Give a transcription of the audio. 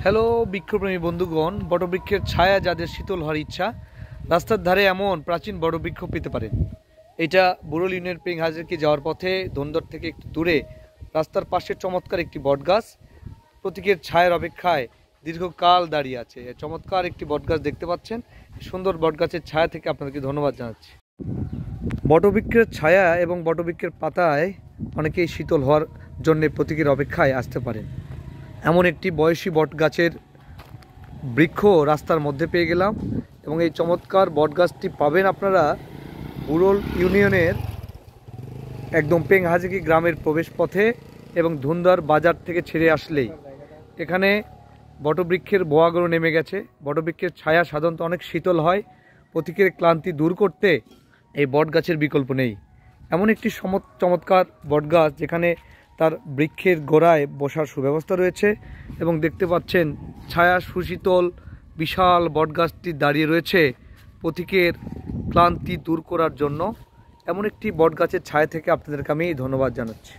Hello বৃক্ষপ্রেমী বন্ধুগণ, বটবৃক্ষের ছায়া যাদের শীতল হওয়ার ইচ্ছা, রাস্তার ধারে এমন প্রাচীন বটবৃক্ষ পেতে পারেন। এটা বুড়োল ইউনিয়ন পেং হাজারকে যাওয়ার পথে ধন্দর থেকে একটু দূরে রাস্তার পাশে চমৎকার একটি বটগাছ প্রতীকের ছায়ার অপেক্ষায় দীর্ঘকাল দাঁড়িয়ে আছে। চমৎকার একটি বটগাছ দেখতে পাচ্ছেন। সুন্দর বটগাছের ছায়া থেকে আপনাদেরকে ধন্যবাদ জানাচ্ছি। বটবৃক্ষের ছায়া এবং বটবৃক্ষের পাতায় অনেকেই শীতল হওয়ার জন্য প্রতীকের অপেক্ষায় আসতে পারেন। এমন একটি বয়সী বটগাছের বৃক্ষ রাস্তার মধ্যে পেয়ে গেলাম এবং এই চমৎকার বটগাছটি পাবেন আপনারা বুড়োল ইউনিয়নের একদম পেং হাজিকি গ্রামের প্রবেশ পথে এবং ধুন্দর বাজার থেকে ছেড়ে আসলেই এখানে বটবৃক্ষের বোয়াগুলো নেমে গেছে। বটবৃক্ষের ছায়া সাধারণত অনেক শীতল হয়। প্রতীকের ক্লান্তি দূর করতে এই বটগাছের বিকল্প নেই। এমন একটি চমৎকার বটগাছ যেখানে তার বৃক্ষের গোড়ায় বসার সুব্যবস্থা রয়েছে এবং দেখতে পাচ্ছেন ছায়া সুশীতল বিশাল বটগাছটি দাঁড়িয়ে রয়েছে প্রতীকের ক্লান্তি দূর করার জন্য। এমন একটি বটগাছের ছায়া থেকে আপনাদেরকে আমি ধন্যবাদ জানাচ্ছি।